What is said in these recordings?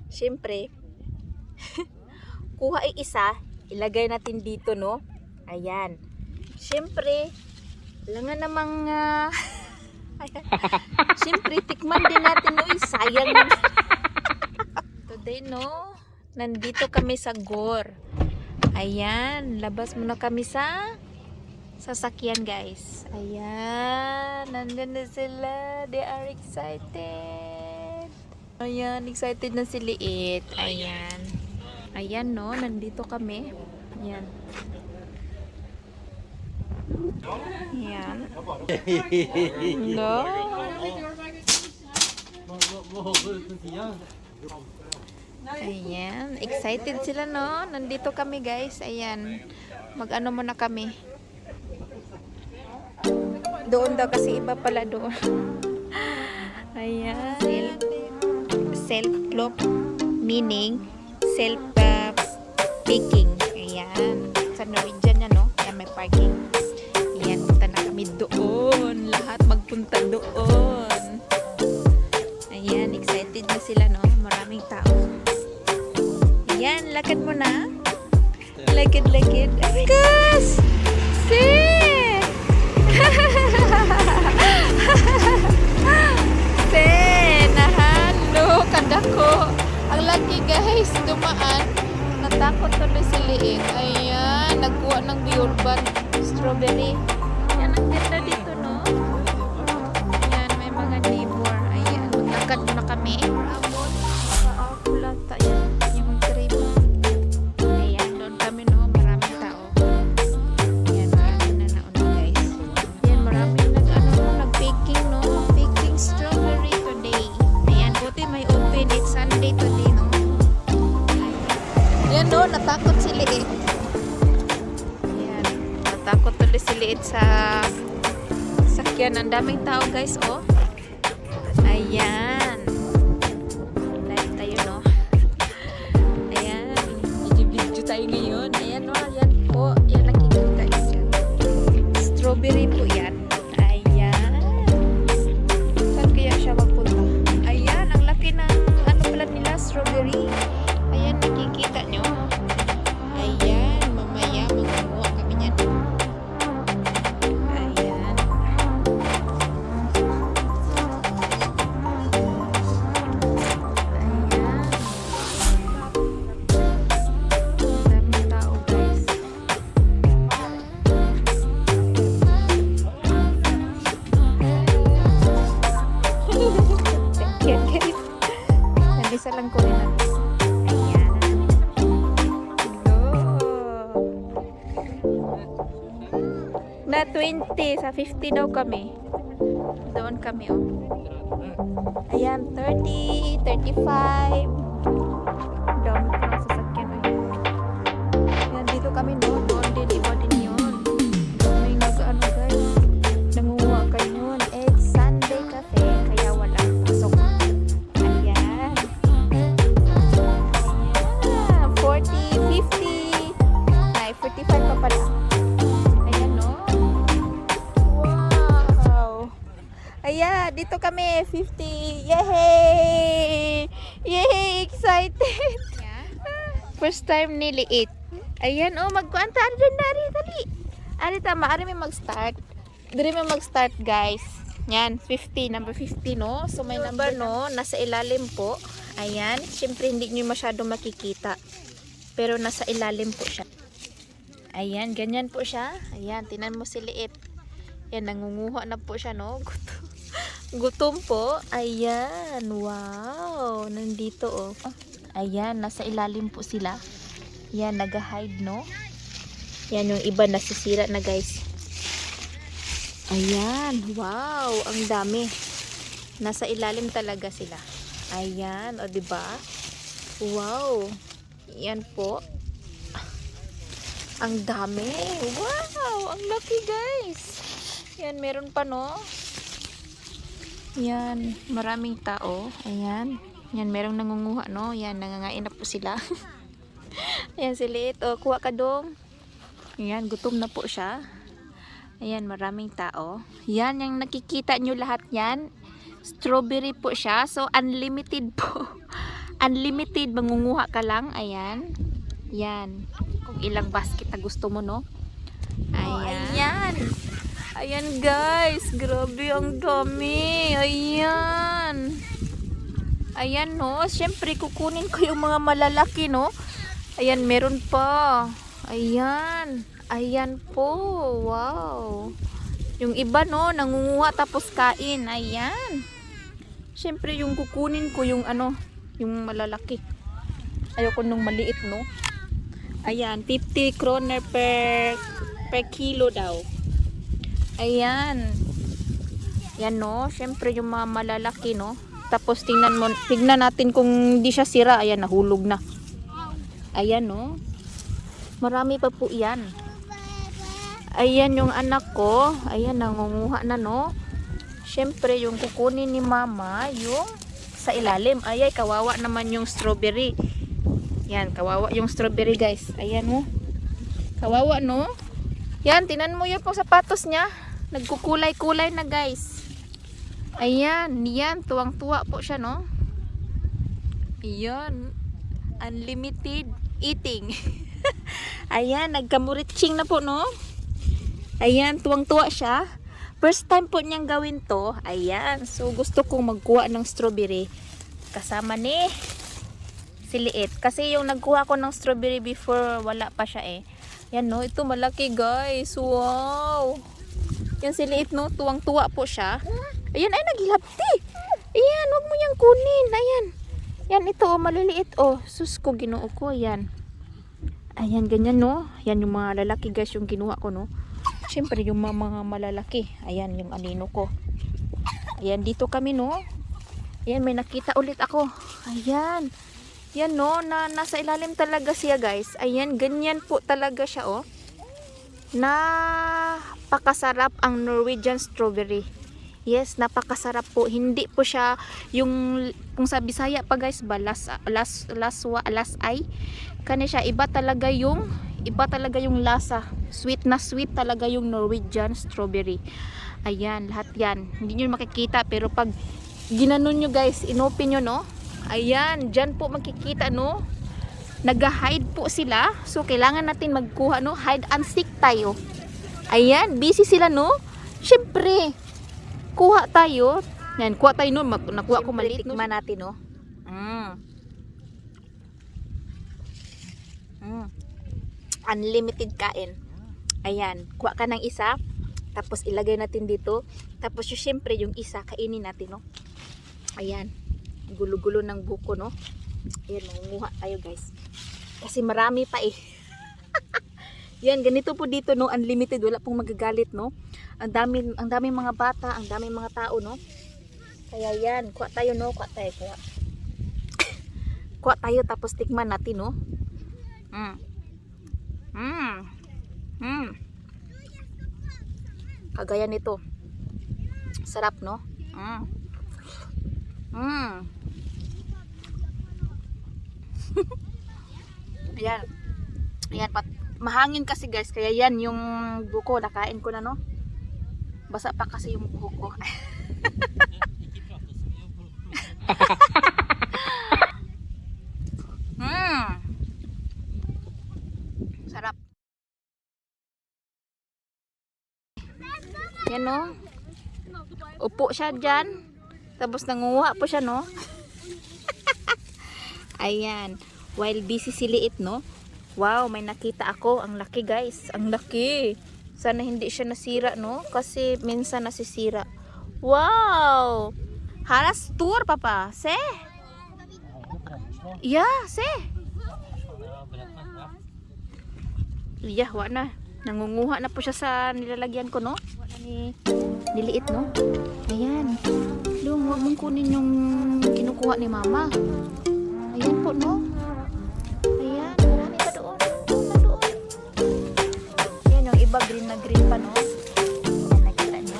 Siyempre, kuha ay isa, ilagay natin dito, no? Ayan. Siyempre, langan namang ayan. Siyempre, tikman din natin, no? Sayang naman. Today, no? Nandito kami sa Gore. Ayan, labas muna kami sa sasakyan, guys. Ayan, nandun na sila. They are excited. Ayan, excited na si Liit. Ayan. Ayan, no? Nandito kami. Ayan. Ayan. No? Ayan. Excited sila, no? Nandito kami, guys. Ayan. Mag-ano muna kami. Doon daw kasi iba pala doon. Ayan. Self-cloak. Meaning, self-picking. Ayan. Sa Norwegian yan, no? Ayan, may parking. Ayan, punta na kami doon. Lahat magpunta doon. Ayan, excited na sila, no? Maraming tao. Ayan, lakad mo na. Lakad. Gus! Sit! Sit! Nahalo! Kanda ko. Ang laki, guys. Dumaan. Natakot tuloy si Liit. Ayan, nagkuha ng biurban. Strawberry. Ayan, ang ganda dito, no? Ayan, may mga neighbor. Ayan, maglakad muna kami. Kulata yan. Yung trip. Ayan, doon kami, no? Maraming tao. Ayan, maraming na nauna, guys. Ayan, maraming nag-picking, no? Picking strawberry today. Ayan, buti may open. It's Sunday today, no? Ayan, no? Natakot si Liit. Ayan, natakot tuloy si Liit sa sakyan. Ang daming tao, guys, oh. Ayan. Live tayo, no? Ayan. Video tayo ngayon. Ayan, no? Ayan po. Ayan, nakikita niyo. Strawberry po yan. Ayan. Saan kaya siya magpunta? Ayan, ang laki ng ano pala nila, strawberry. Ayan, nakikita nyo. Ayan, mamaya magkuha kami niyan. Ayan. Daming tao, guys. Yan, guys. Nalisa lang ko rin natin. Ayan. Na 20, sa 50 daw kami. Doon kami, oh. Ayan, 30, 35. Down ko na sasakyan, oh. Ayan, dito kami, no? Doon din, iba din yun. May nag-ano, guys. Nangunguha kayo yun. It's Sunday kasi, kaya walang pasok. Ayan. Ayan, 40, 50. Ay, 45 pa pala. Ayan, no? Wow! Ayan, dito kami, 50. Yay! Yay! Excited! First time ni Liit. Ayan, oh, magkuanta. Ari din na, dali. Ari tama, ari may mag-start. Dari may mag-start, guys. Yan, 50, number 50, no? So, may number, no? Nasa ilalim po. Ayan, syempre hindi nyo masyado makikita. Pero nasa ilalim po siya. Ayan, ganyan po siya. Ayan, tinan mo si Liit. Ayan, nangunguha na po siya, no? Gutom po. Ayan, wow. Nandito, oh. Ayan, nasa ilalim po sila. Ayan, nag-hide, no? Ayan, yung iba nasisira na, guys. Ayan, wow. Ang dami. Nasa ilalim talaga sila. Ayan, o, diba? Wow. Ayan po. Ang dami. Wow, ang laki, guys. Ayan, meron pa, no? Ayan, maraming tao. Ayan. Ayan, merong nangunguha, no? Ayan, nangangain na po sila. Ayan, si Liit. O, kuha ka dong. Ayan, gutom na po siya. Ayan, maraming tao. Yan, yung nakikita nyo lahat yan. Strawberry po siya. So, unlimited po. Unlimited, mangunguha ka lang. Ayan. Yan. Kung ilang basket na gusto mo, no? Ayan. Ayan. Ayan, guys. Grabe, ang dami. Ayan. Ayan, no? Siyempre, kukunin ko yung mga malalaki, no? Ayan, meron pa. Ayan. Ayan po. Wow. Yung iba, no? Nangunguha tapos kain. Ayan. Siyempre, yung kukunin ko yung ano, yung malalaki. Ayoko nung maliit, no? Ayan, 50 kroner per kilo daw. Ayan. Yan, no? Siyempre, yung mga malalaki, no? Tapos, tingnan natin kung hindi siya sira. Ayan, nahulog na. Ayan, no? Marami pa po yan. Ayan, yung anak ko. Ayan, nangunguha na, no? Siyempre, yung kukunin ni mama, yung sa ilalim. Ayay, kawawa naman yung strawberry. Yan, kawawa yung strawberry, guys. Ayan, no? Kawawa, no? Yan, tinan mo yun po sapatos niya. Nagkukulay-kulay na, guys. Ayan, yan. Tuwang-tuwa po siya, no? Ayan. Unlimited eating. Ayan, nagkamuritsing na po, no? Ayan, tuwang-tuwa siya. First time po niyang gawin to. Ayan, so gusto kong magkuha ng strawberry. Kasama ni si Liit. Kasi yung nagkuha ko ng strawberry before, wala pa siya eh. Yan, no? Ito malaki, guys. Wow! Yan si Liit, no? Tuwang-tuwa po siya. Ayan, ay naghilapti. Ayan, wag mo yang kunin. Ayan. Yan, ito, oh, maliliit, oh. Sus ko, ginoo ko. Ayan. Ayan, ganyan, no? Yan yung mga lalaki, guys, yung ginuha ko, no? Siyempre, yung mga malalaki. Ayan, yung anino ko. Ayan, dito kami, no? Ayan, may nakita ulit ako. Ayan. Yan, no? Nasa ilalim talaga siya, guys. Ayan, ganyan po talaga siya, oh. Napakasarap ang Norwegian strawberry. Yes, napakasarap po. Hindi po siya yung, kung sa Bisaya pa, guys, ba, lasay. Kani siya, iba talaga yung lasa. Sweet na sweet talaga yung Norwegian strawberry. Ayan, lahat yan. Hindi nyo makikita, pero pag ginanon nyo, guys, inopen nyo, no? Ayan, dyan po makikita, no? Nag-hide po sila. So, kailangan natin magkuha, no? Hide and seek tayo. Ayan, busy sila, no? Siyempre, kuha tayo. Yan, kuha tayo, no? Nakuha ko maliit, no? Tikman natin, no? Unlimited kain. Ayan, kuha ka ng isa. Tapos, ilagay natin dito. Tapos, siyempre, yung isa, kainin natin, no? Ayan. Gulo-gulo ng buko, no? Ayan, mangunguha tayo, guys. Kasi marami pa eh. Yan, ganito po dito, no? Unlimited, wala pong magagalit, no? Ang dami mga bata, ang dami mga tao, no? Kaya yan, kuha tayo, no? Kuha tayo. Kuha tayo, tapos tikman natin, no? Kagaya nito. Sarap, no? Ayan. Ayan, mahangin kasi, guys. Kaya yan, yung buko, nakain ko na, no? Basa pa kasi yung buko. Sarap. Yan, no? Upo siya dyan. Tapos nangunguha po siya, no? Ayan. While busy si Liit, no? Wow, may nakita ako. Ang laki, guys. Ang laki. Sana hindi siya nasira, no? Kasi minsan nasisira. Wow! Haras tour, papa. Se? Yeah, se. Yeah, wala na. Nangunguha na po siya sa nilalagyan ko, no? Wala ni Liit, no? Ayan. Long, huwag mong kunin yung kinukuha ni mama. Ayan po, no? Ayan, marami pa doon. Doon. Ayan, yung iba green na green pa, no? Ayan, nakita nyo.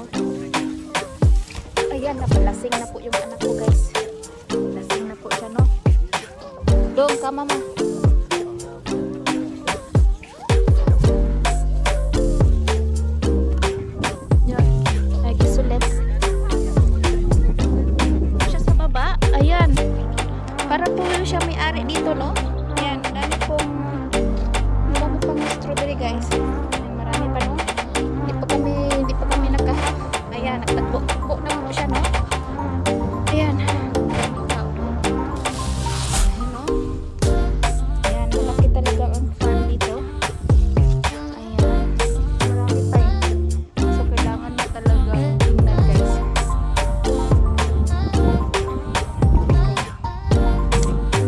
Ayan, napalasing na po yung anak ko, guys. Lasing na po siya, no? Dong, kama mo. Yan, lagi sulit. Siya sa baba. Ayan. Para po siya nangyari dito, no? Ayan, dami pong lumamupang strawberry, guys. Ayan, marami pa, no? Hindi pa kami nagka-half. Ayan, nagtagbo na po siya, no? Ayan. Ayan, no? Ayan, malaki talaga ang farm dito. Ayan, marami pa yun. So, kailangan na talaga tingnan, guys.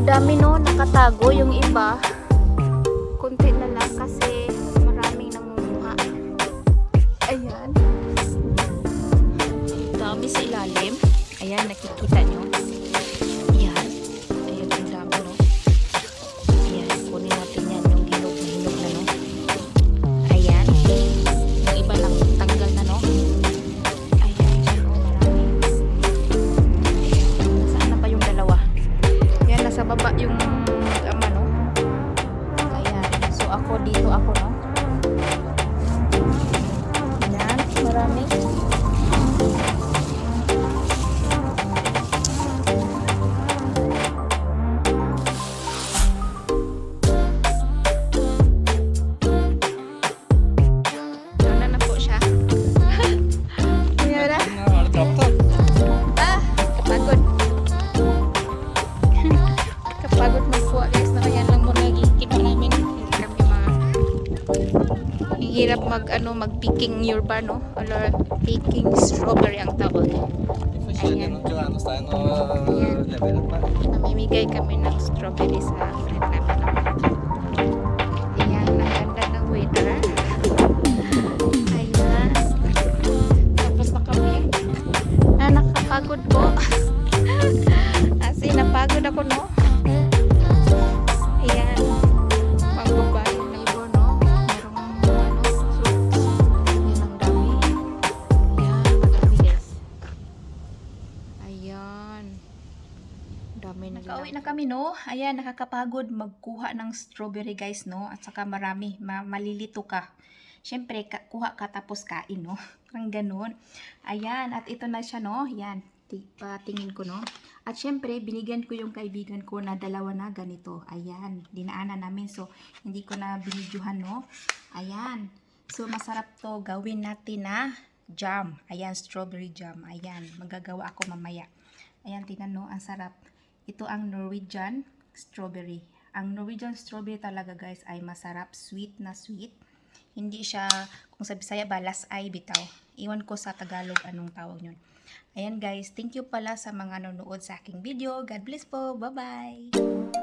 Dami, no? Nakatago yung iba. Kunti na lang kasi maraming namumuha. Ayan. Dami sa ilalim. Ayan, nakikita nyo. Ayan. Ayan, ang dami, no? Ayan, kunin natin yan. Yung hinog na, no? Ayan. Yung iba lang tanggal na, no? Ayan, dyan, oh, marami. Ayan. Saan na ba yung dalawa? Ayan, nasa baba yung ama, no? Ayan. So, dito ako, no? Ayan, marami. Ano na po siya? Ayan na. Ah, kapagod. Kapagod magkuha, guys, na kaya lang muna gikita namin. Hirap mag picking yerba, no? Or picking strawberry ang tawag. Ayan. Namimigay kami ng strawberry sa friend namin. Ayan, ang ganda ng weather. Ayan. Tapos na kami. Nakakapagod po. As in, napagod ako, no? Ayan. Magbabayo na ibo, no? Merong, fruits. Ayan, ang dami. Ayan, madami, guys. Ayan. Dami na. Nakauwi na kami, no? Ayan, nakakapagod magkuha ng strawberry, guys, no? At saka marami. Malilito ka. Siyempre, kuha ka tapos kain, no? Ang ganun. Ayan, at ito na siya, no? Ayan. Tingin ko, no? At syempre, binigyan ko yung kaibigan ko na dalawa na ganito. Ayan, dinaanan namin. So, hindi ko na binidyohan, no? Ayan. So, masarap to. Gawin natin na jam. Ayan, strawberry jam. Ayan, magagawa ako mamaya. Ayan, tingnan, no? Ang sarap. Ito ang Norwegian strawberry. Ang Norwegian strawberry talaga, guys, ay masarap. Sweet na sweet. Hindi siya, kung sa Bisaya ba, lasay bitaw. Iwan ko sa Tagalog anong tawag yun. Ayan, guys, thank you pala sa mga nanonood sa aking video. God bless po. Bye-bye!